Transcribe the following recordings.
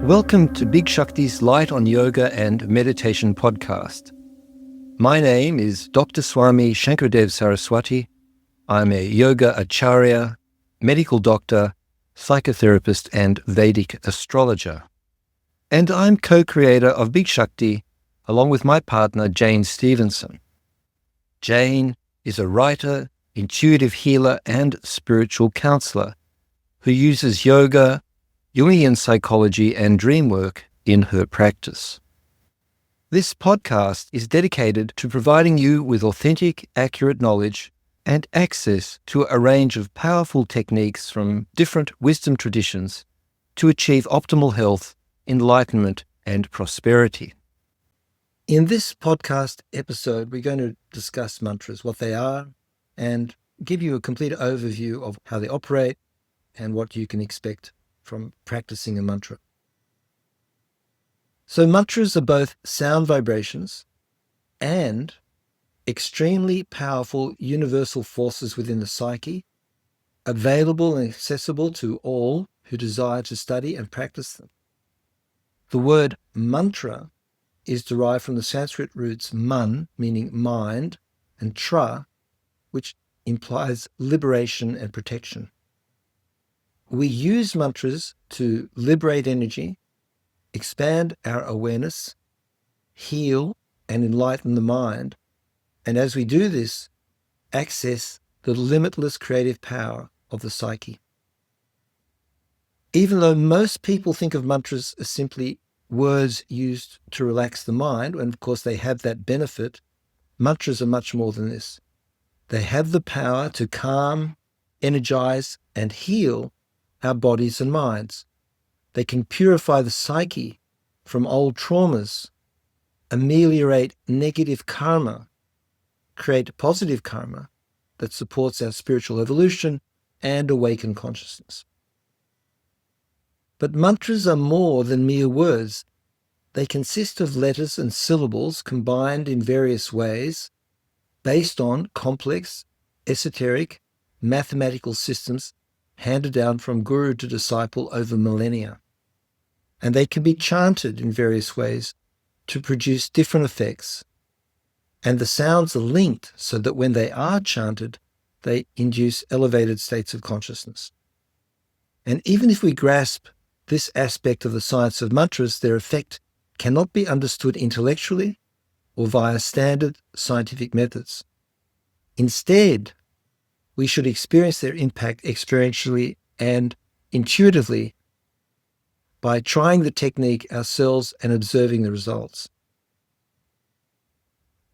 Welcome to Big Shakti's Light on Yoga and Meditation podcast. My name is Dr. Swami Shankardev Saraswati. I'm a yoga acharya, medical doctor, psychotherapist, and Vedic astrologer. And I'm co-creator of Big Shakti, along with my partner, Jane Stevenson. Jane is a writer, intuitive healer, and spiritual counselor who uses yoga, Jungian psychology, and dream work in her practice. This podcast is dedicated to providing you with authentic, accurate knowledge and access to a range of powerful techniques from different wisdom traditions to achieve optimal health, enlightenment, and prosperity. In this podcast episode, we're going to discuss mantras, what they are, and give you a complete overview of how they operate and what you can expect from practicing a mantra. So mantras are both sound vibrations and extremely powerful universal forces within the psyche, available and accessible to all who desire to study and practice them. The word mantra is derived from the Sanskrit roots man, meaning mind, and tra, which implies liberation and protection. We use mantras to liberate energy, expand our awareness, heal and enlighten the mind, and as we do this, access the limitless creative power of the psyche. Even though most people think of mantras as simply words used to relax the mind, and of course they have that benefit, mantras are much more than this. They have the power to calm, energize, and heal our bodies and minds. They can purify the psyche from old traumas, ameliorate negative karma, create positive karma that supports our spiritual evolution, and awaken consciousness. But mantras are more than mere words. They consist of letters and syllables combined in various ways based on complex, esoteric, mathematical systems handed down from guru to disciple over millennia. And they can be chanted in various ways to produce different effects. And the sounds are linked so that when they are chanted, they induce elevated states of consciousness. And even if we grasp this aspect of the science of mantras, their effect cannot be understood intellectually or via standard scientific methods. Instead, we should experience their impact experientially and intuitively by trying the technique ourselves and observing the results.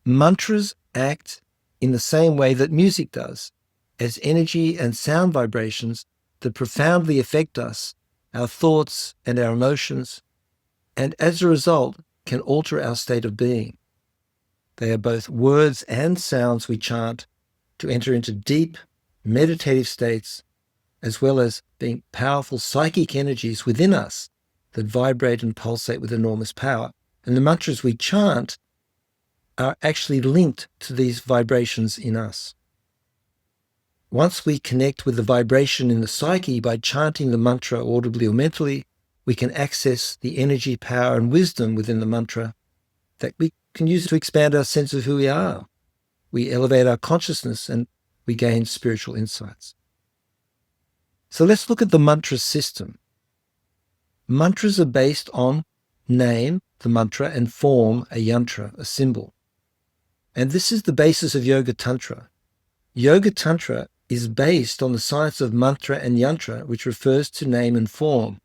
Mantras act in the same way that music does, as energy and sound vibrations that profoundly affect us, our thoughts and our emotions, and as a result can alter our state of being. They are both words and sounds we chant to enter into deep, meditative states, as well as being powerful psychic energies within us that vibrate and pulsate with enormous power. And the mantras we chant are actually linked to these vibrations in us. Once we connect with the vibration in the psyche by chanting the mantra audibly or mentally, we can access the energy, power, and wisdom within the mantra that we can use to expand our sense of who we are. We elevate our consciousness and we gain spiritual insights. So let's look at the mantra system. Mantras are based on name, the mantra, and form, a yantra, a symbol. And this is the basis of yoga-tantra. Yoga-tantra is based on the science of mantra and yantra, which refers to name and form.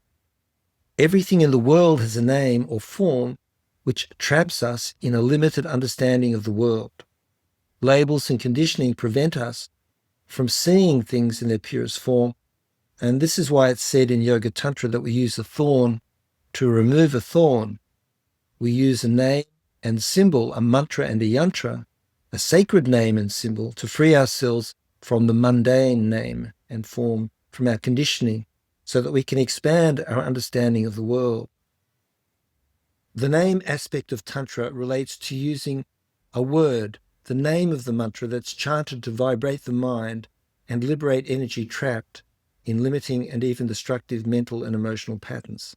Everything in the world has a name or form which traps us in a limited understanding of the world. Labels and conditioning prevent us from seeing things in their purest form, and this is why it's said in yoga-tantra that we use a thorn to remove a thorn. We use a name and symbol, a mantra and a yantra, a sacred name and symbol, to free ourselves from the mundane name and form, from our conditioning, so that we can expand our understanding of the world. The name aspect of Tantra relates to using a word, the name of the mantra that's chanted to vibrate the mind and liberate energy trapped in limiting and even destructive mental and emotional patterns.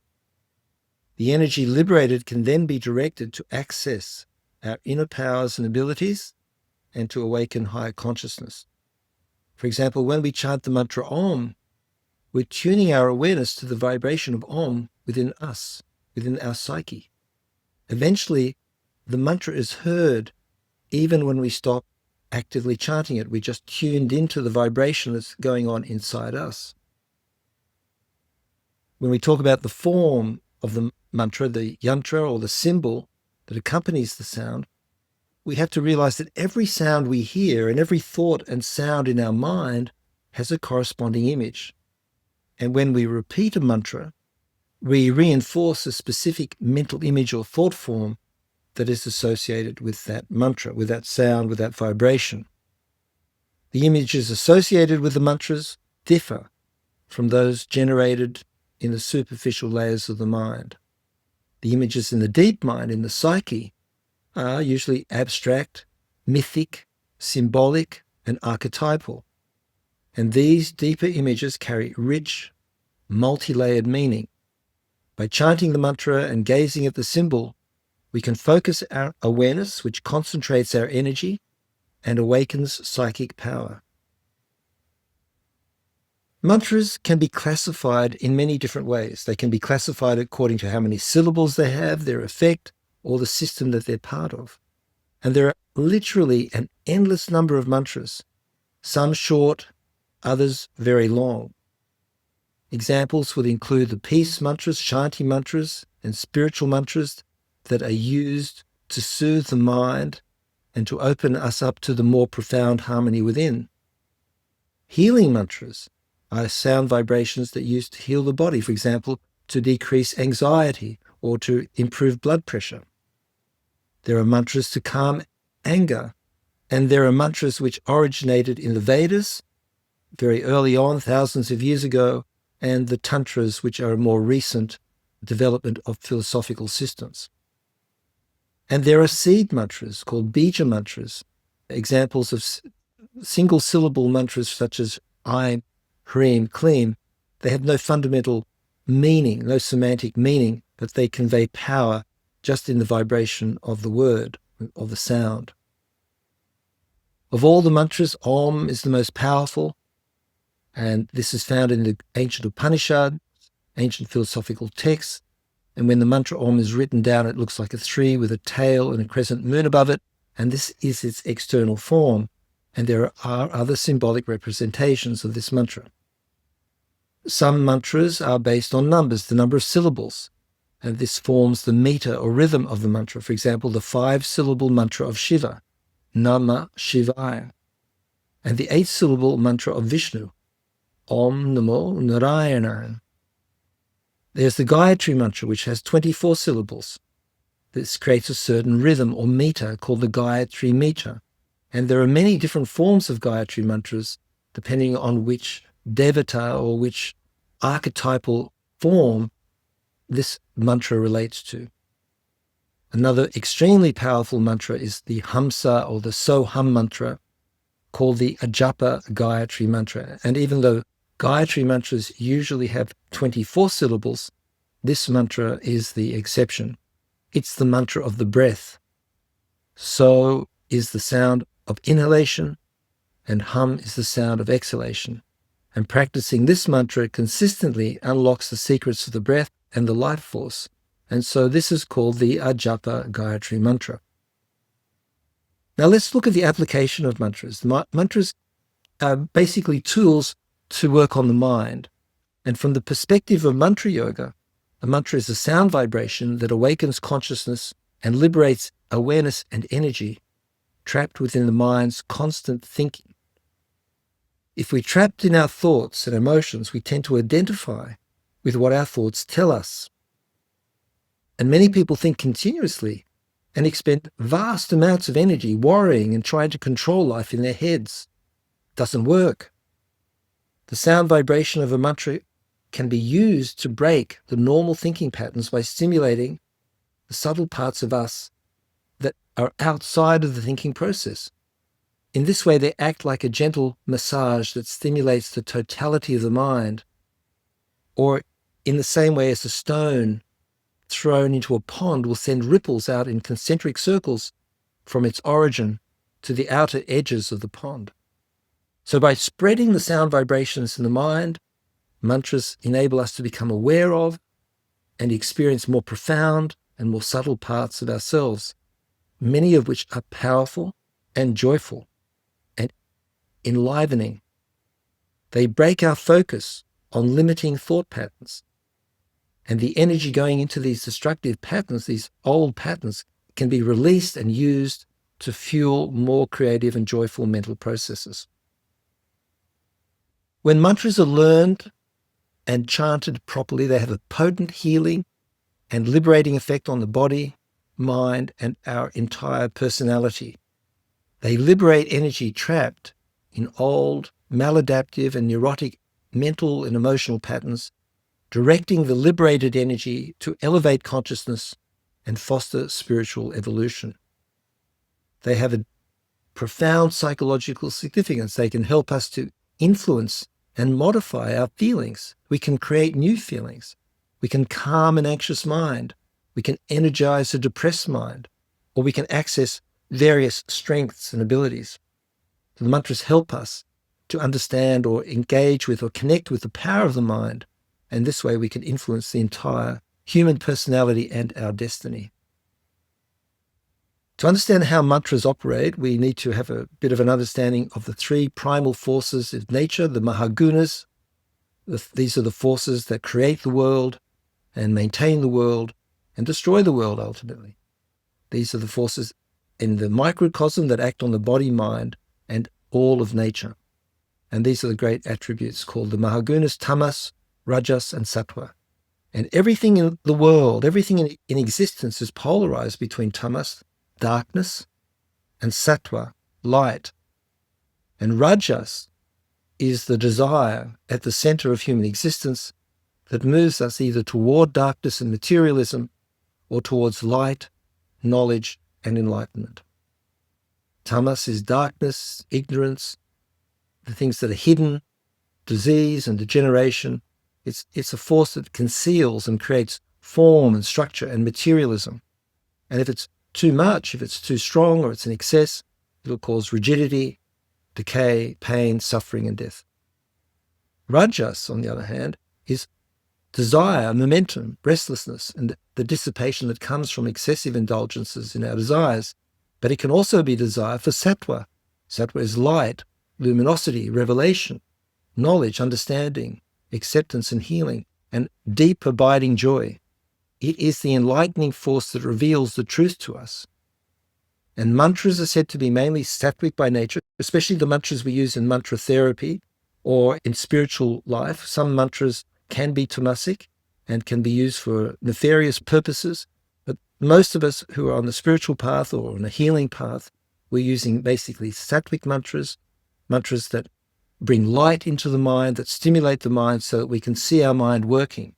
The energy liberated can then be directed to access our inner powers and abilities and to awaken higher consciousness. For example, when we chant the mantra Om, we're tuning our awareness to the vibration of Om within us, within our psyche. Eventually, the mantra is heard even when we stop actively chanting it. We just tuned into the vibration that's going on inside us. When we talk about the form of the mantra, the yantra or the symbol that accompanies the sound, we have to realize that every sound we hear and every thought and sound in our mind has a corresponding image. And when we repeat a mantra, we reinforce a specific mental image or thought form that is associated with that mantra, with that sound, with that vibration. The images associated with the mantras differ from those generated in the superficial layers of the mind. The images in the deep mind, in the psyche, are usually abstract, mythic, symbolic, and archetypal. And these deeper images carry rich, multi-layered meaning. By chanting the mantra and gazing at the symbol, we can focus our awareness, which concentrates our energy and awakens psychic power. Mantras can be classified in many different ways. They can be classified according to how many syllables they have, their effect, or the system that they're part of. And there are literally an endless number of mantras, some short, others very long. Examples would include the peace mantras, shanti mantras, and spiritual mantras that are used to soothe the mind and to open us up to the more profound harmony within. Healing mantras are sound vibrations that are used to heal the body, for example, to decrease anxiety or to improve blood pressure. There are mantras to calm anger, and there are mantras which originated in the Vedas very early on, thousands of years ago, and the tantras, which are a more recent development of philosophical systems. And there are seed mantras called bija mantras, examples of single syllable mantras such as Aim, Hreem, Kleem. They have no fundamental meaning, no semantic meaning, but they convey power just in the vibration of the word, of the sound. Of all the mantras, Om is the most powerful, and this is found in the ancient Upanishad, ancient philosophical texts. And when the mantra Om is written down, it looks like a 3 with a tail and a crescent moon above it, and this is its external form. And there are other symbolic representations of this mantra. Some mantras are based on numbers, the number of syllables, and this forms the meter or rhythm of the mantra. For example, the 5-syllable mantra of Shiva, Namah Shivaya, and the 8-syllable mantra of Vishnu, Om Namo Narayana. There's the Gayatri mantra, which has 24 syllables. This creates a certain rhythm or meter called the Gayatri meter. And there are many different forms of Gayatri mantras depending on which devata or which archetypal form this mantra relates to. Another extremely powerful mantra is the Hamsa or the So-Hum mantra, called the Ajapa Gayatri mantra. And even though Gayatri mantras usually have 24 syllables, this mantra is the exception. It's the mantra of the breath. So is the sound of inhalation, and hum is the sound of exhalation. And practicing this mantra consistently unlocks the secrets of the breath and the life force. And so this is called the Ajapa Gayatri mantra. Now let's look at the application of mantras. Mantras are basically tools to work on the mind. And from the perspective of mantra yoga, a mantra is a sound vibration that awakens consciousness and liberates awareness and energy trapped within the mind's constant thinking. If we're trapped in our thoughts and emotions, we tend to identify with what our thoughts tell us. And many people think continuously and expend vast amounts of energy worrying and trying to control life in their heads. It doesn't work. The sound vibration of a mantra can be used to break the normal thinking patterns by stimulating the subtle parts of us that are outside of the thinking process. In this way, they act like a gentle massage that stimulates the totality of the mind, or in the same way as a stone thrown into a pond will send ripples out in concentric circles from its origin to the outer edges of the pond. So by spreading the sound vibrations in the mind, mantras enable us to become aware of and experience more profound and more subtle parts of ourselves, many of which are powerful and joyful and enlivening. They break our focus on limiting thought patterns. And the energy going into these destructive patterns, these old patterns, can be released and used to fuel more creative and joyful mental processes. When mantras are learned and chanted properly, they have a potent healing and liberating effect on the body, mind, and our entire personality. They liberate energy trapped in old, maladaptive, and neurotic mental and emotional patterns, directing the liberated energy to elevate consciousness and foster spiritual evolution. They have a profound psychological significance. They can help us to influence and modify our feelings. We can create new feelings. We can calm an anxious mind. We can energize a depressed mind, or we can access various strengths and abilities. The mantras help us to understand or engage with or connect with the power of the mind, and this way we can influence the entire human personality and our destiny. To understand how mantras operate, we need to have a bit of an understanding of the three primal forces of nature, the mahagunas. These are the forces that create the world and maintain the world and destroy the world ultimately. These are the forces in the microcosm that act on the body, mind, and all of nature. And these are the great attributes called the mahagunas, tamas, rajas, and sattva. And everything in the world, everything in existence is polarized between tamas, darkness, and sattva, light. And rajas is the desire at the center of human existence that moves us either toward darkness and materialism or towards light, knowledge, and enlightenment. Tamas is darkness, ignorance, the things that are hidden, disease and degeneration. It's a force that conceals and creates form and structure and materialism. And if it's too much, if it's too strong or it's in excess, it'll cause rigidity, decay, pain, suffering, and death. Rajas, on the other hand, is desire, momentum, restlessness, and the dissipation that comes from excessive indulgences in our desires. But it can also be desire for sattva. Sattva is light, luminosity, revelation, knowledge, understanding, acceptance and healing, and deep abiding joy. It is the enlightening force that reveals the truth to us. And mantras are said to be mainly sattvic by nature, especially the mantras we use in mantra therapy or in spiritual life. Some mantras can be tamasic and can be used for nefarious purposes, but most of us who are on the spiritual path or on a healing path, we're using basically sattvic mantras, mantras that bring light into the mind, that stimulate the mind so that we can see our mind working.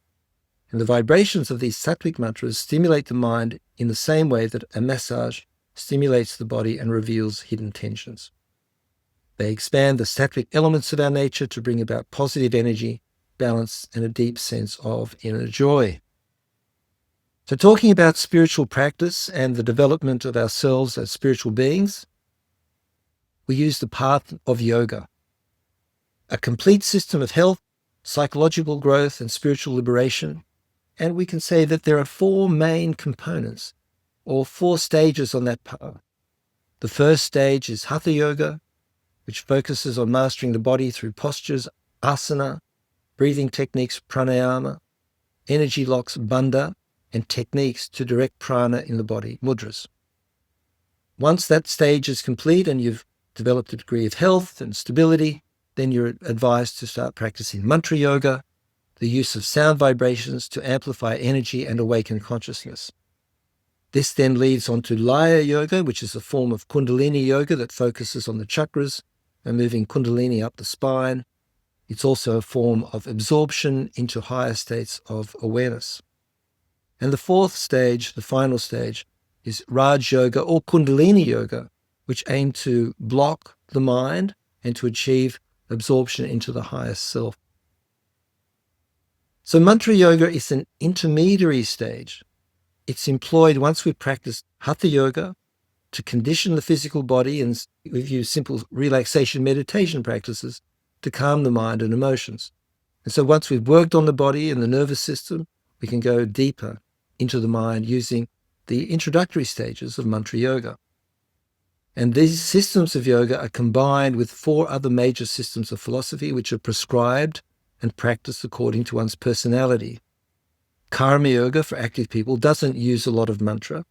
And the vibrations of these sattvic mantras stimulate the mind in the same way that a massage stimulates the body and reveals hidden tensions. They expand the sattvic elements of our nature to bring about positive energy, balance, and a deep sense of inner joy. So talking about spiritual practice and the development of ourselves as spiritual beings, we use the path of yoga, a complete system of health, psychological growth, and spiritual liberation. And we can say that there are four main components, or four stages on that path. The first stage is hatha yoga, which focuses on mastering the body through postures, asana, breathing techniques, pranayama, energy locks, bandha, and techniques to direct prana in the body, mudras. Once that stage is complete and you've developed a degree of health and stability, then you're advised to start practicing mantra yoga, the use of sound vibrations to amplify energy and awaken consciousness. This then leads on to laya yoga, which is a form of kundalini yoga that focuses on the chakras and moving kundalini up the spine. It's also a form of absorption into higher states of awareness. And the fourth stage, the final stage, is Raj Yoga or Kundalini Yoga, which aim to block the mind and to achieve absorption into the highest self. So Mantra Yoga is an intermediary stage It's employed once we've practiced hatha yoga to condition the physical body, and we've used simple relaxation meditation practices to calm the mind and emotions. And so once we've worked on the body and the nervous system, we can go deeper into the mind using the introductory stages of mantra yoga. And these systems of yoga are combined with 4 other major systems of philosophy, which are prescribed and practiced according to one's personality. Karma yoga for active people doesn't use a lot of mantra.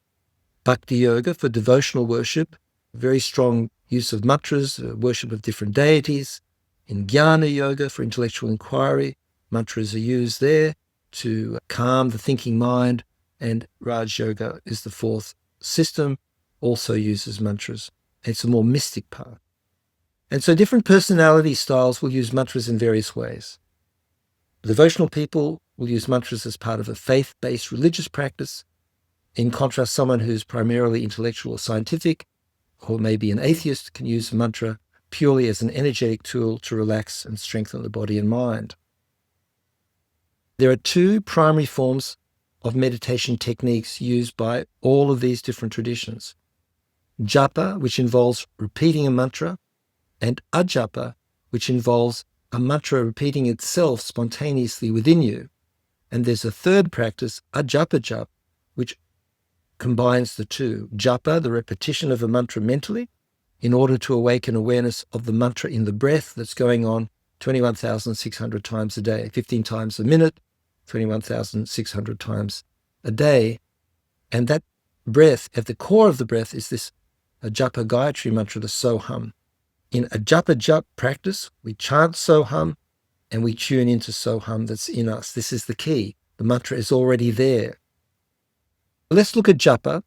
Bhakti yoga for devotional worship, very strong use of mantras, worship of different deities. In jnana yoga for intellectual inquiry, mantras are used there to calm the thinking mind. And Raj yoga is the 4th system, also uses mantras. It's a more mystic path. And so different personality styles will use mantras in various ways. Devotional people will use mantras as part of a faith-based religious practice. In contrast, someone who's primarily intellectual or scientific, or maybe an atheist, can use a mantra purely as an energetic tool to relax and strengthen the body and mind. There are 2 primary forms of meditation techniques used by all of these different traditions. Japa, which involves repeating a mantra, and ajapa, which involves a mantra repeating itself spontaneously within you. And there's a 3rd practice, ajapa japa, which combines the 2. Japa, the repetition of a mantra mentally, in order to awaken awareness of the mantra in the breath that's going on 21,600 times a day, 15 times a minute, 21,600 times a day. And that breath, at the core of the breath, is this japa Gayatri mantra, the Soham. In a japa japa practice, we chant Soham and we tune into Soham that's in us. This is the key. The mantra is already there. Let's look at japa.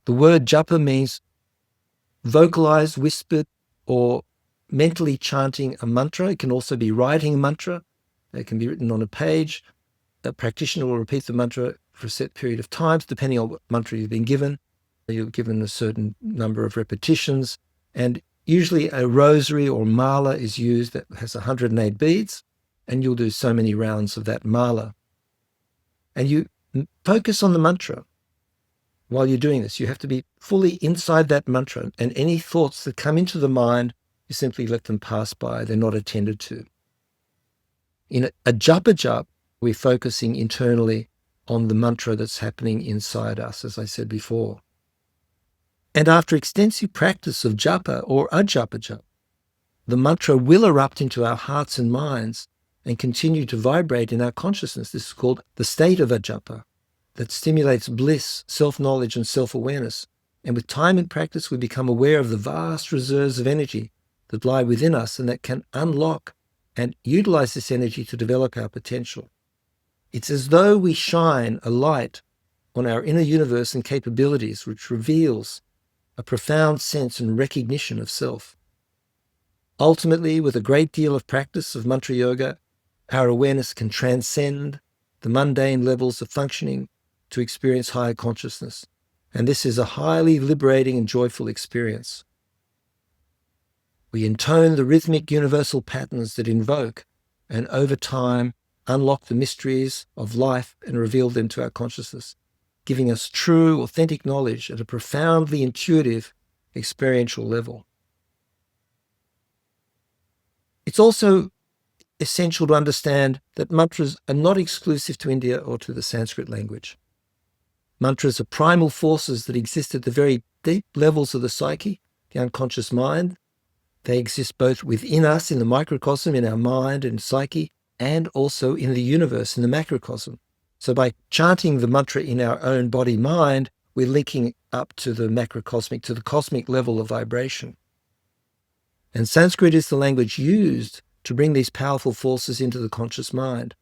The word japa means vocalized, whispered, or mentally chanting a mantra. It can also be writing a mantra. It can be written on a page. A practitioner will repeat the mantra for a set period of times, depending on what mantra you've been given. You're given a certain number of repetitions. And usually a rosary or mala is used that has 108 beads, and you'll do so many rounds of that mala. And you focus on the mantra while you're doing this. You have to be fully inside that mantra, and any thoughts that come into the mind, you simply let them pass by. They're not attended to. In a japa japa, we're focusing internally on the mantra that's happening inside us, as I said before. And after extensive practice of japa or ajapa japa, the mantra will erupt into our hearts and minds and continue to vibrate in our consciousness. This is called the state of ajapa, that stimulates bliss, self-knowledge, and self-awareness. And with time and practice, we become aware of the vast reserves of energy that lie within us and that can unlock and utilize this energy to develop our potential. It's as though we shine a light on our inner universe and capabilities, which reveals a profound sense and recognition of self. Ultimately, with a great deal of practice of mantra yoga, our awareness can transcend the mundane levels of functioning to experience higher consciousness. And this is a highly liberating and joyful experience. We intone the rhythmic universal patterns that invoke and over time unlock the mysteries of life and reveal them to our consciousness, giving us true, authentic knowledge at a profoundly intuitive, experiential level. It's also essential to understand that mantras are not exclusive to India or to the Sanskrit language. Mantras are primal forces that exist at the very deep levels of the psyche, the unconscious mind. They exist both within us in the microcosm, in our mind and psyche, and also in the universe, in the macrocosm. So by chanting the mantra in our own body-mind, we're linking up to the macrocosmic, to the cosmic level of vibration. And Sanskrit is the language used to bring these powerful forces into the conscious mind.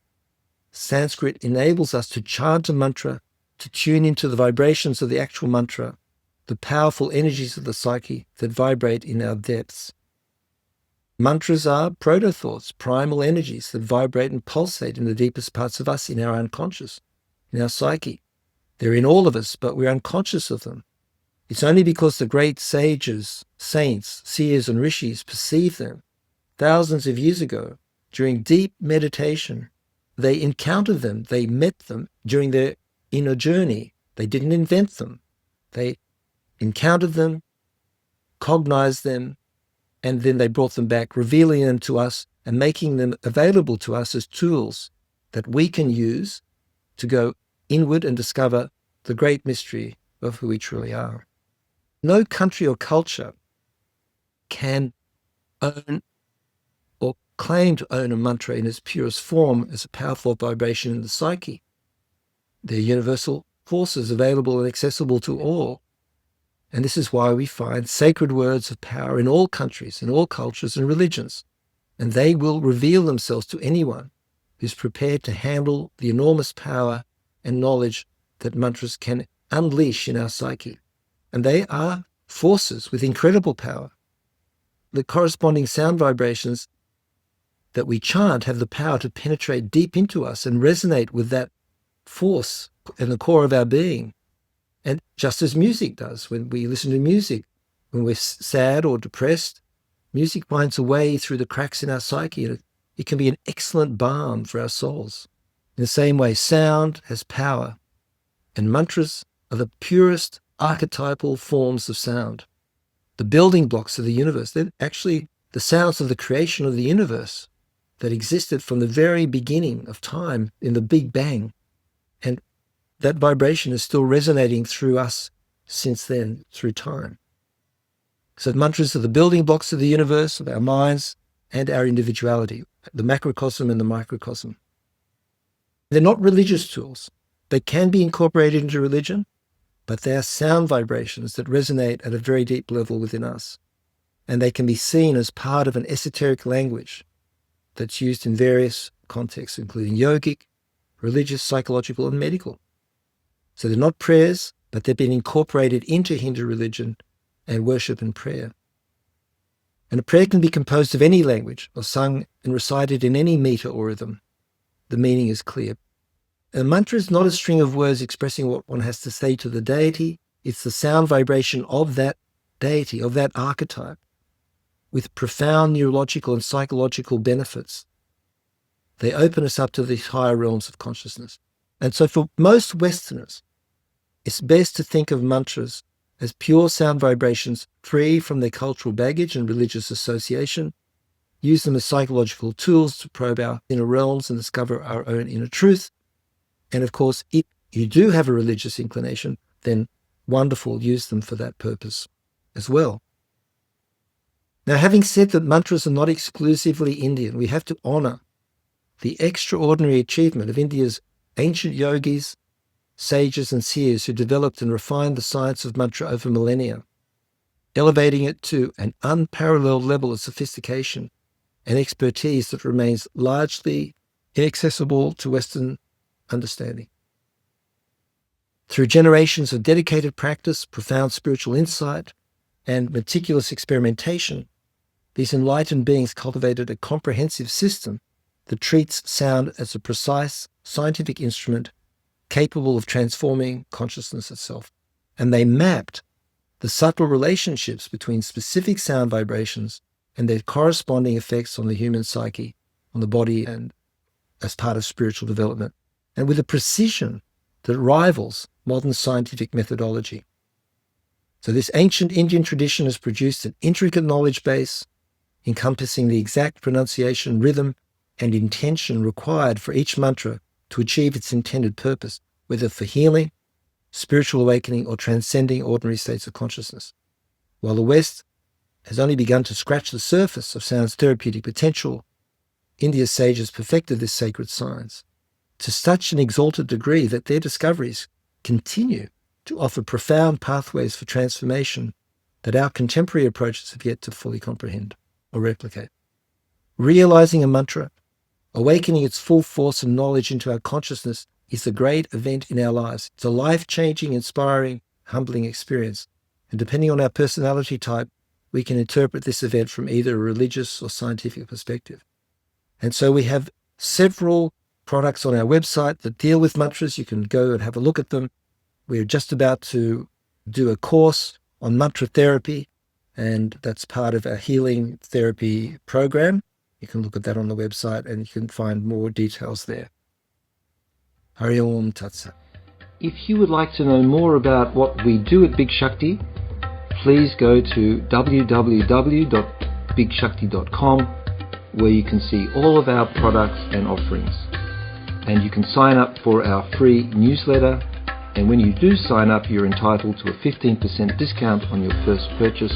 Sanskrit enables us to chant a mantra, to tune into the vibrations of the actual mantra, the powerful energies of the psyche that vibrate in our depths. Mantras are proto-thoughts, primal energies that vibrate and pulsate in the deepest parts of us, in our unconscious, in our psyche. They're in all of us, but we're unconscious of them. It's only because the great sages, saints, seers, and rishis perceived them thousands of years ago during deep meditation. They encountered them, they met them during their inner journey, They didn't invent them. They encountered them, cognized them, and then they brought them back, revealing them to us and making them available to us as tools that we can use to go inward and discover the great mystery of who we truly are. No country or culture can own or claim to own a mantra in its purest form as a powerful vibration in the psyche. They're universal forces available and accessible to all. And this is why we find sacred words of power in all countries, in all cultures and religions. And they will reveal themselves to anyone who's prepared to handle the enormous power and knowledge that mantras can unleash in our psyche. And they are forces with incredible power. The corresponding sound vibrations that we chant have the power to penetrate deep into us and resonate with that force in the core of our being. And just as music does, when we listen to music, when we're sad or depressed, music finds a way through the cracks in our psyche, and it can be an excellent balm for our souls. In the same way, sound has power, and mantras are the purest archetypal forms of sound. The building blocks of the universe, they're actually the sounds of the creation of the universe that existed from the very beginning of time in the Big Bang. And that vibration is still resonating through us since then, through time. So mantras are the building blocks of the universe, of our minds and our individuality, the macrocosm and the microcosm. They're not religious tools. They can be incorporated into religion, but they are sound vibrations that resonate at a very deep level within us. And they can be seen as part of an esoteric language that's used in various contexts, including yogic, religious, psychological, and medical. So they're not prayers, but they've been incorporated into Hindu religion and worship and prayer. And a prayer can be composed of any language or sung and recited in any meter or rhythm. The meaning is clear. A mantra is not a string of words expressing what one has to say to the deity. It's the sound vibration of that deity, of that archetype, with profound neurological and psychological benefits. They open us up to these higher realms of consciousness. And so for most Westerners, it's best to think of mantras as pure sound vibrations free from their cultural baggage and religious association. Use them as psychological tools to probe our inner realms and discover our own inner truth. And of course, if you do have a religious inclination, then wonderful, use them for that purpose as well. Now, having said that mantras are not exclusively Indian, we have to honor the extraordinary achievement of India's ancient yogis, sages and seers who developed and refined the science of mantra over millennia, elevating it to an unparalleled level of sophistication and expertise that remains largely inaccessible to Western understanding. Through generations of dedicated practice, profound spiritual insight, and meticulous experimentation, these enlightened beings cultivated a comprehensive system that treats sound as a precise scientific instrument capable of transforming consciousness itself. And they mapped the subtle relationships between specific sound vibrations and their corresponding effects on the human psyche, on the body, and as part of spiritual development, and with a precision that rivals modern scientific methodology. So this ancient Indian tradition has produced an intricate knowledge base encompassing the exact pronunciation, rhythm, and intention required for each mantra to achieve its intended purpose, whether for healing, spiritual awakening, or transcending ordinary states of consciousness. While the West has only begun to scratch the surface of sound's therapeutic potential, India's sages perfected this sacred science to such an exalted degree that their discoveries continue to offer profound pathways for transformation that our contemporary approaches have yet to fully comprehend or replicate. Realizing a mantra, awakening its full force and knowledge into our consciousness is a great event in our lives. It's a life-changing, inspiring, humbling experience. And depending on our personality type, we can interpret this event from either a religious or scientific perspective. And so we have several products on our website that deal with mantras. You can go and have a look at them. We're just about to do a course on mantra therapy, and that's part of our healing therapy program. You can look at that on the website and you can find more details there. Hari Om Tat Sat. If you would like to know more about what we do at Big Shakti, please go to www.bigshakti.com, where you can see all of our products and offerings. And you can sign up for our free newsletter, and when you do sign up, you're entitled to a 15% discount on your first purchase.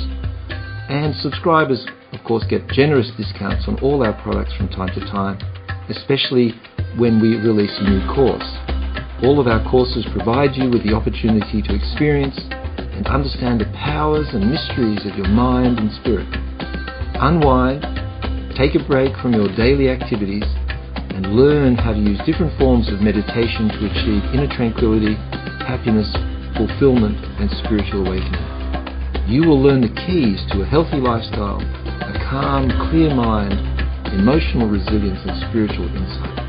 And subscribers, of course, get generous discounts on all our products from time to time, especially when we release a new course. All of our courses provide you with the opportunity to experience and understand the powers and mysteries of your mind and spirit. Unwind, take a break from your daily activities, and learn how to use different forms of meditation to achieve inner tranquility, happiness, fulfillment, and spiritual awakening. You will learn the keys to a healthy lifestyle, a calm, clear mind, emotional resilience, and spiritual insight.